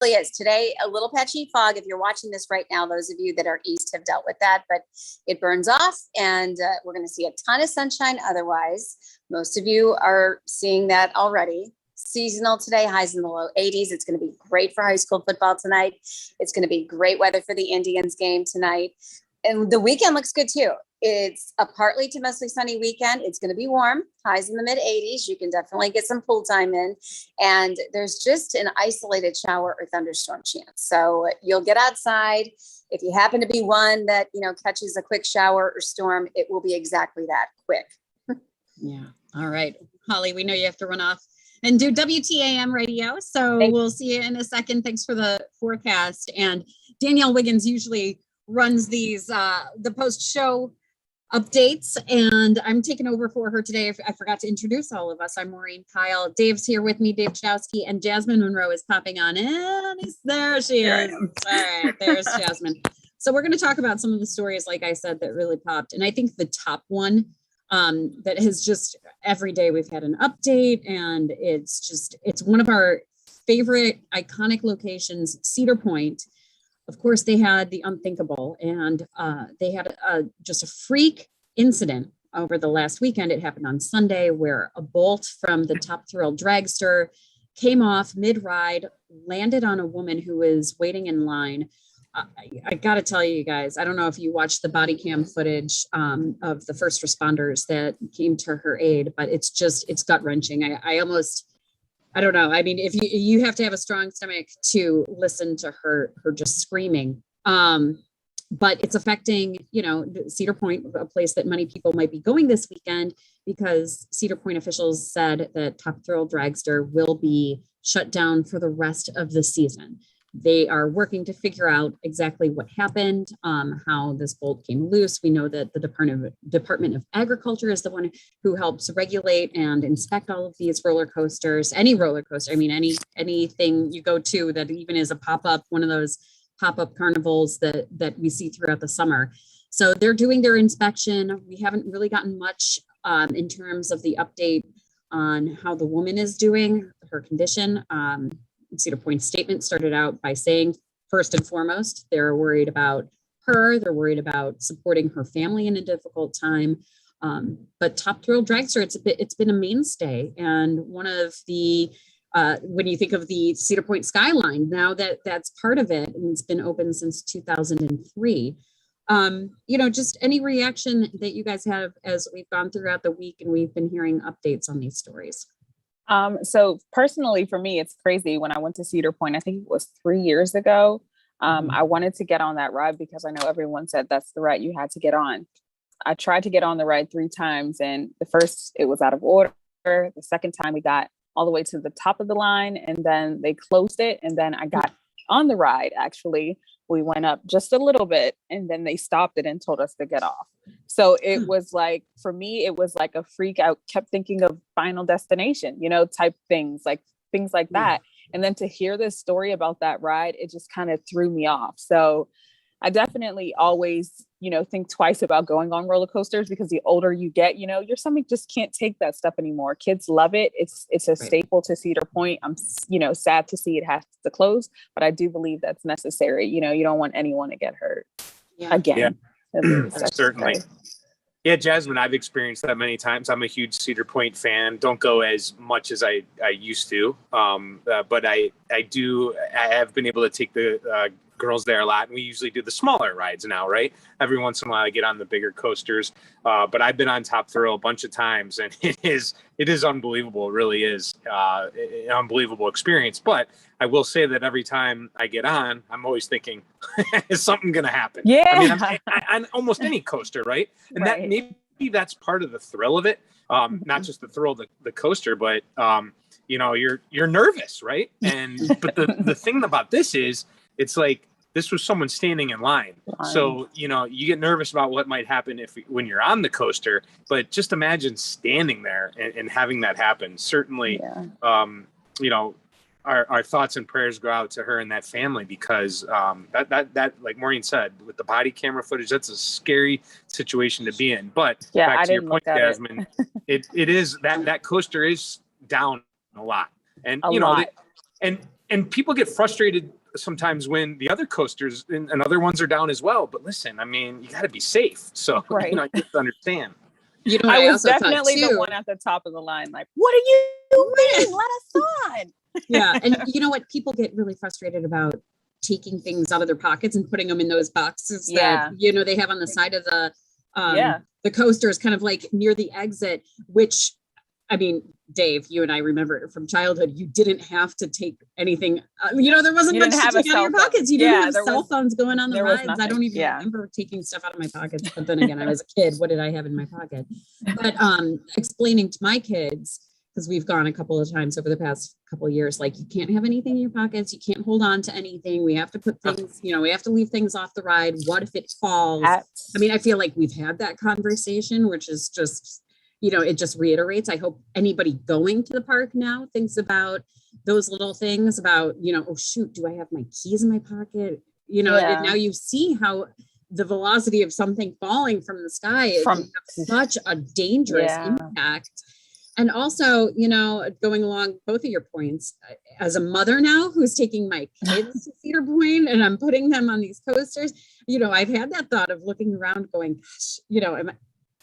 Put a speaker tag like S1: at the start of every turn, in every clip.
S1: really is. Today, a little patchy fog. If you're watching this right now, those of you that are east have dealt with that, but it burns off, and we're going to see a ton of sunshine otherwise. Most of you are seeing that already. Seasonal today, highs in the low 80s. It's going to be great for high school football tonight. It's going to be great weather for the Indians game tonight. And the weekend looks good too. It's a partly to mostly sunny weekend. It's going to be warm, highs in the mid 80s. You can definitely get some pool time in. And there's just an isolated shower or thunderstorm chance. So you'll get outside. If you happen to be one that, catches a quick shower or storm, it will be exactly that, quick.
S2: Yeah. All right. Holly, we know you have to run off and do WTAM radio. So we'll see you in a second. Thanks for the forecast. And Danielle Wiggins usually runs these, the post-show updates, and I'm taking over for her today. I forgot to introduce all of us. I'm Maureen Kyle. Dave's here with me, Dave Chowski, and Jasmine Monroe is popping on in. There she is. All right, there's Jasmine. So we're going to talk about some of the stories, like I said, that really popped. And I think the top one that has just every day we've had an update, and it's one of our favorite iconic locations, Cedar Point. Of course, they had the unthinkable, and they had just a freak incident over the last weekend. It happened on Sunday, where a bolt from the top Thrill Dragster came off mid-ride, landed on a woman who was waiting in line. I got to tell you guys, I don't know if you watched the body cam footage of the first responders that came to her aid, but it's gut-wrenching. I don't know. I mean, if you have to have a strong stomach to listen to her just screaming. But it's affecting, Cedar Point, a place that many people might be going this weekend, because Cedar Point officials said that Top Thrill Dragster will be shut down for the rest of the season. They are working to figure out exactly what happened, how this bolt came loose. We know that the Department of Agriculture is the one who helps regulate and inspect all of these roller coasters, any roller coaster. I mean, anything you go to that even is a pop-up, one of those pop-up carnivals that we see throughout the summer. So they're doing their inspection. We haven't really gotten much in terms of the update on how the woman is doing, her condition. Cedar Point's statement started out by saying, first and foremost, they're worried about her. They're worried about supporting her family in a difficult time. But Top Thrill Dragster, it's been a mainstay, and one of the when you think of the Cedar Point skyline, now that's part of it, and it's been open since 2003. Just any reaction that you guys have as we've gone throughout the week and we've been hearing updates on these stories.
S3: So personally for me, it's crazy. When I went to Cedar Point, I think it was 3 years ago. I wanted to get on that ride because I know everyone said that's the ride you had to get on. I tried to get on the ride 3 times, and the first, it was out of order. The second time we got all the way to the top of the line, and then they closed it. And then I got on the ride. Actually, we went up just a little bit, and then they stopped it and told us to get off. So it was like, for me, it was like a freak out. Kept thinking of Final Destination, type things like that. And then to hear this story about that ride, it just kind of threw me off. So I definitely always, think twice about going on roller coasters, because the older you get, your stomach just can't take that stuff anymore. Kids love it. It's a staple to Cedar Point. I'm, sad to see it has to close, but I do believe that's necessary. You don't want anyone to get hurt again.
S4: Yeah. Certainly. Yeah, Jasmine, I've experienced that many times. I'm a huge Cedar Point fan. Don't go as much as I used to, but I have been able to take the girls there a lot, and we usually do the smaller rides now, right? Every once in a while I get on the bigger coasters, but I've been on Top Thrill a bunch of times, and it is unbelievable. It really is an unbelievable experience. But I will say that every time I get on, I'm always thinking, is something going to happen?
S3: Yeah.
S4: I mean, I'm on almost any coaster, right? And that maybe that's part of the thrill of it. Not just the thrill of the coaster, but you're nervous, right? But the thing about this is, it's like this was someone standing in line. So, you get nervous about what might happen when you're on the coaster, but just imagine standing there and having that happen. Certainly, our thoughts and prayers go out to her and that family, because that like Maureen said, with the body camera footage, that's a scary situation to be in. But back to your point, Jasmine, it is that coaster is down a lot. And, and people get frustrated sometimes when the other coasters and other ones are down as well. But listen, I mean, you got to be safe. So,
S3: Right.
S4: you have to understand.
S2: You know,
S3: I was definitely the one at the top of the line. Like, what are you doing? Let us on.
S2: Yeah. And you know what? People get really frustrated about taking things out of their pockets and putting them in those boxes that, they have on the side of the coasters, kind of like near the exit, which, I mean, Dave, you and I remember from childhood, you didn't have to take anything, there wasn't much to take out of your pockets. You didn't have cell phones going on the rides. I don't even remember taking stuff out of my pockets. But then again, I was a kid. What did I have in my pocket? But explaining to my kids, because we've gone a couple of times over the past couple of years, like, you can't have anything in your pockets. You can't hold on to anything. We have to put things, we have to leave things off the ride. What if it falls? I mean, I feel like we've had that conversation, which is just, it just reiterates. I hope anybody going to the park now thinks about those little things about, oh shoot, do I have my keys in my pocket? And now you see how the velocity of something falling from the sky can have such a dangerous impact. And also, going along both of your points, as a mother now who's taking my kids to Cedar Point and I'm putting them on these coasters, I've had that thought of looking around going, gosh, am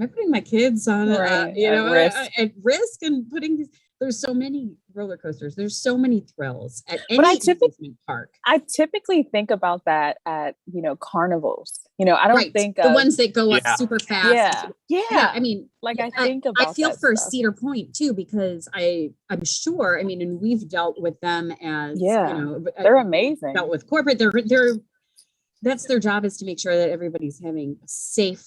S2: I putting my kids on, at risk and putting these, there's so many roller coasters. There's so many thrills at any amusement park.
S3: I typically think about that at, carnivals. I don't think
S2: the ones that go up super fast.
S3: Yeah.
S2: I mean,
S3: like I think about
S2: I feel for
S3: stuff.
S2: Cedar Point too, because I'm sure, and we've dealt with them as,
S3: they're amazing.
S2: Dealt with corporate. That's their job, is to make sure that everybody's having a safe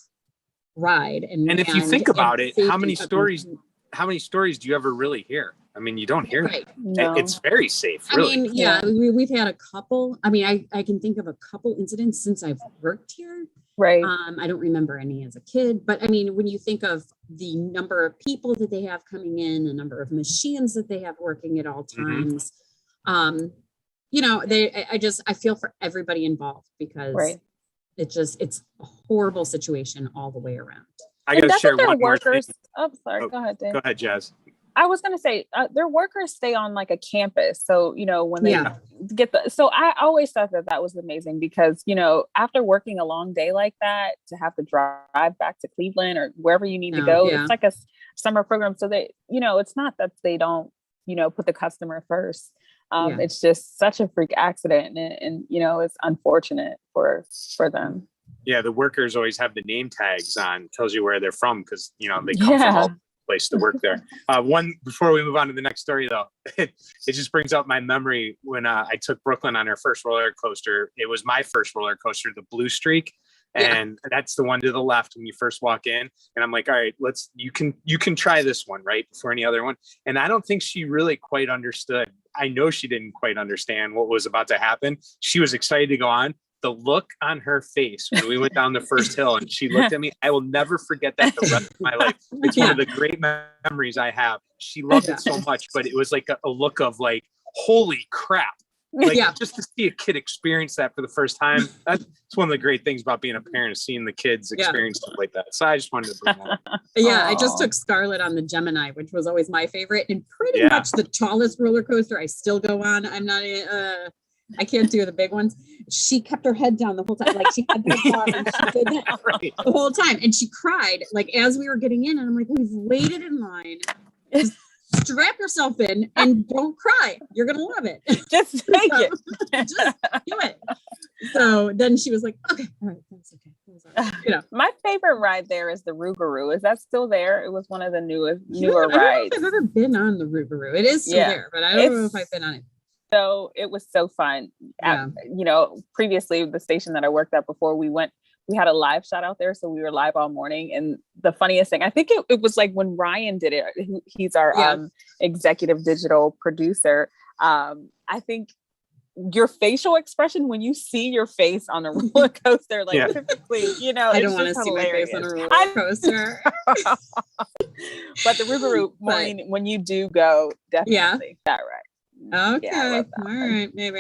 S2: ride. And
S4: if you think about it, how many stories do you ever really hear? I mean, you don't hear that. No. It's very safe, really.
S2: I mean, we've had a couple. I mean, I can think of a couple incidents since I've worked here.
S3: Right.
S2: I don't remember any as a kid, but I mean, when you think of the number of people that they have coming in, the number of machines that they have working at all times, I feel for everybody involved, because it's a horrible situation all the way around.
S4: I got to share one more thing.
S3: Oh, sorry. Go ahead, Dave.
S4: Go ahead, Jazz.
S3: I was going to say, their workers stay on like a campus. So, when they get so I always thought that was amazing, because, after working a long day like that, to have to drive back to Cleveland or wherever you need to go, it's like a summer program. So they, it's not that they don't, put the customer first. It's just such a freak accident, and it's unfortunate for them.
S4: Yeah, the workers always have the name tags on, tells you where they're from, because they come from all place to work there. One before we move on to the next story, though, it just brings up my memory when I took Brooklyn on her first roller coaster. It was my first roller coaster, the Blue Streak. And that's the one to the left when you first walk in. And I'm like, all right, you can try this one, right, before any other one. And I don't think she really quite understood. I know she didn't quite understand what was about to happen. She was excited to go on. The look on her face when we went down the first hill and she looked at me, I will never forget that the rest of my life. It's one of the great memories I have. She loved it so much, but it was like a look of like, holy crap. Like, just to see a kid experience that for the first time, that's one of the great things about being a parent, is seeing the kids experience stuff like that. So I just wanted to bring that up.
S2: I just took Scarlett on the Gemini, which was always my favorite, and pretty much the tallest roller coaster I still go on. I'm not I can't do the big ones. She kept her head down the whole time. Like, she had that thought, and she did that the whole time. And she cried, like, as we were getting in. And I'm like, we've waited in line. Just strap yourself in and don't cry. You're going to love it.
S3: Just take it.
S2: Just do it. So then she was like, okay, all right, that's okay.
S3: My favorite ride there is the Rougarou. Is that still there? It was one of the newer rides.
S2: I don't know if I've ever been on the Rougarou. It is still there, but I don't know if I've been on it.
S3: So it was so fun. Previously the station that I worked at before, we had a live shot out there. So we were live all morning. And the funniest thing, I think it was like when Ryan did it, he's our executive digital producer. I think your facial expression when you see your face on a roller coaster, like typically,
S2: I don't want to see my face on a roller coaster.
S3: But the Rougarou, when you do go, definitely that ride.
S2: Okay.
S3: Yeah,
S2: All right. Maybe.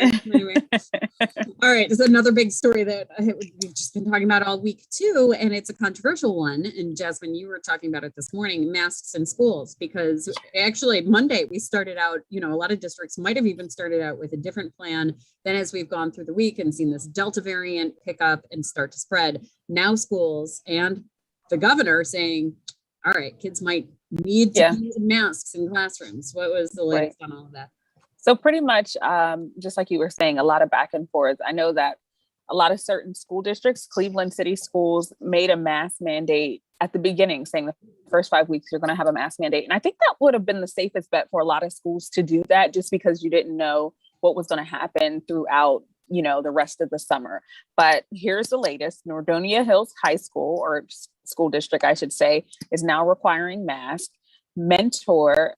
S2: All right. There's another big story that we've just been talking about all week too. And it's a controversial one. And Jasmine, you were talking about it this morning, masks in schools, because actually Monday we started out, a lot of districts might have even started out with a different plan. Then as we've gone through the week and seen this Delta variant pick up and start to spread, now schools and the governor saying, all right, kids might need to use masks in classrooms. What was the latest on all of that?
S3: So pretty much, just like you were saying, a lot of back and forth. I know that a lot of certain school districts, Cleveland City schools, made a mask mandate at the beginning, saying the first 5 weeks you're going to have a mask mandate. And I think that would have been the safest bet for a lot of schools to do that, just because you didn't know what was going to happen throughout, the rest of the summer. But here's the latest. Nordonia Hills High School, or school district, I should say, is now requiring masks. Mentor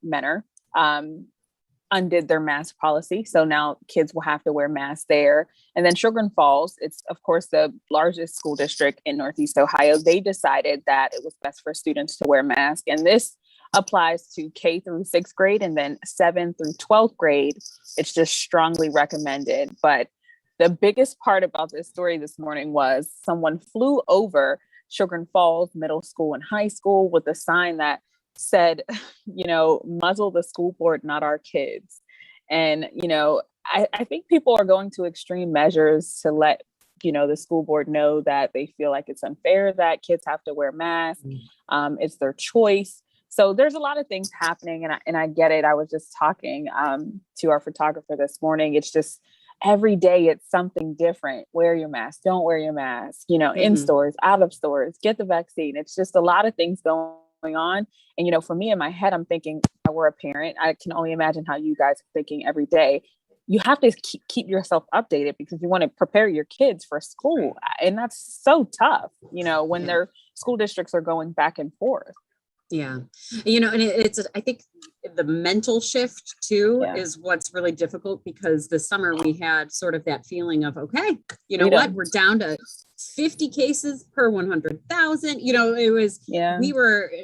S3: undid their mask policy. So now kids will have to wear masks there. And then Sugar Falls, it's of course the largest school district in Northeast Ohio. They decided that it was best for students to wear masks. And this applies to K through 6th grade, and then 7th through 12th grade. It's just strongly recommended. But the biggest part about this story this morning was someone flew over Sugar Falls Middle School and High School with a sign that said, muzzle the school board, not our kids. And, I think people are going to extreme measures to let, the school board know that they feel like it's unfair that kids have to wear masks. It's their choice. So there's a lot of things happening, and I get it. I was just talking to our photographer this morning. It's just every day it's something different. Wear your mask, don't wear your mask, in stores, out of stores, get the vaccine. It's just a lot of things going on. And, for me in my head, I'm thinking, if I were a parent, I can only imagine how you guys are thinking every day. You have to keep yourself updated because you want to prepare your kids for school. And that's so tough, when their school districts are going back and forth.
S2: Yeah. And I think the mental shift too is what's really difficult, because this summer we had sort of that feeling of, okay, we're down to 50 cases per 100,000. It was,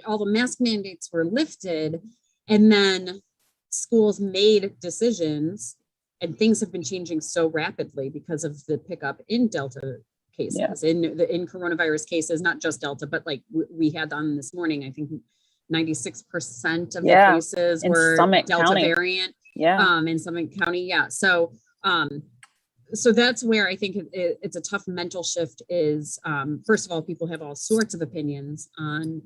S2: all the mask mandates were lifted, and then schools made decisions, and things have been changing so rapidly because of the pickup in Delta cases, in coronavirus cases, not just Delta, but like we had on this morning, I think 96% of the cases were Delta variant. In Summit County. So that's where I think it's a tough mental shift is, first of all, people have all sorts of opinions on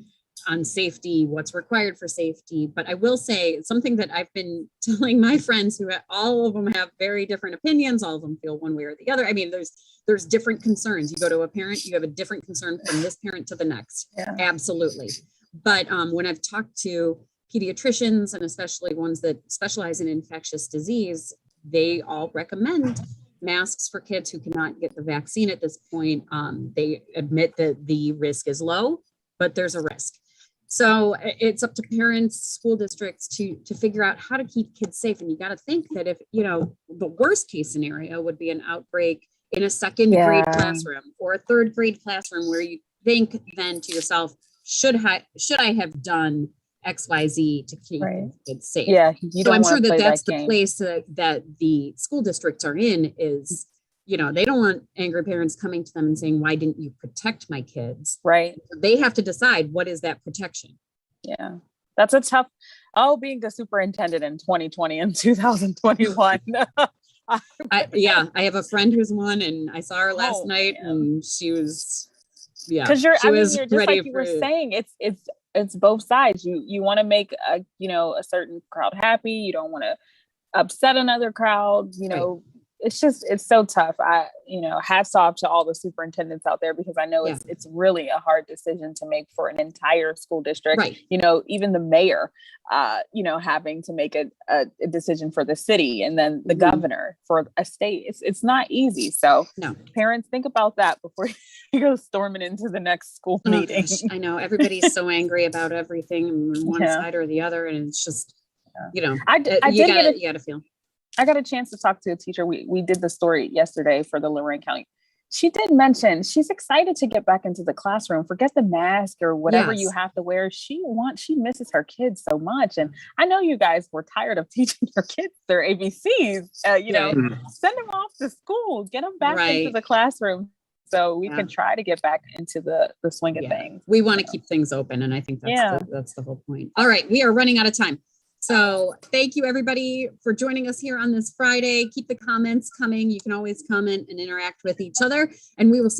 S2: safety, what's required for safety. But I will say something that I've been telling my friends, who all of them have very different opinions. All of them feel one way or the other. I mean, there's different concerns. You go to a parent, you have a different concern from this parent to the next. Absolutely. But when I've talked to pediatricians, and especially ones that specialize in infectious disease, they all recommend masks for kids who cannot get the vaccine at this point. They admit that the risk is low, but there's a risk. So it's up to parents, school districts to figure out how to keep kids safe. And you got to think that if, the worst case scenario would be an outbreak in a second grade classroom or a third grade classroom, where you think then to yourself, should I have done XYZ to keep kids safe? So I'm sure that's the place that the school districts are in is, they don't want angry parents coming to them and saying, why didn't you protect my kids?
S3: Right.
S2: They have to decide, what is that protection?
S3: Yeah. That's a tough, being the superintendent in 2020 and 2021.
S2: I have a friend who's one, and I saw her last night, and she was,
S3: because you're just like you were saying, it's both sides. You want to make a certain crowd happy. You don't want to upset another crowd. It's so tough. Hats off to all the superintendents out there, because I know it's really a hard decision to make for an entire school district. Right. Even the mayor, having to make a decision for the city, and then the governor for a state. It's not easy. So parents, think about that before you go storming into the next school meeting.
S2: Gosh, I know everybody's so angry about everything on one side or the other, and it's just, you gotta feel.
S3: I got a chance to talk to a teacher. We did the story yesterday for the Lorraine County She did mention she's excited to get back into the classroom. Forget the mask or whatever you have to wear. She misses her kids so much. And I know you guys were tired of teaching your kids their ABCs. Send them off to school, get them back into the classroom so we can try to get back into the swing of things.
S2: We want to keep things open. And I think that's the whole point. All right. We are running out of time. So thank you everybody for joining us here on this Friday. Keep the comments coming. You can always comment and interact with each other, and we will see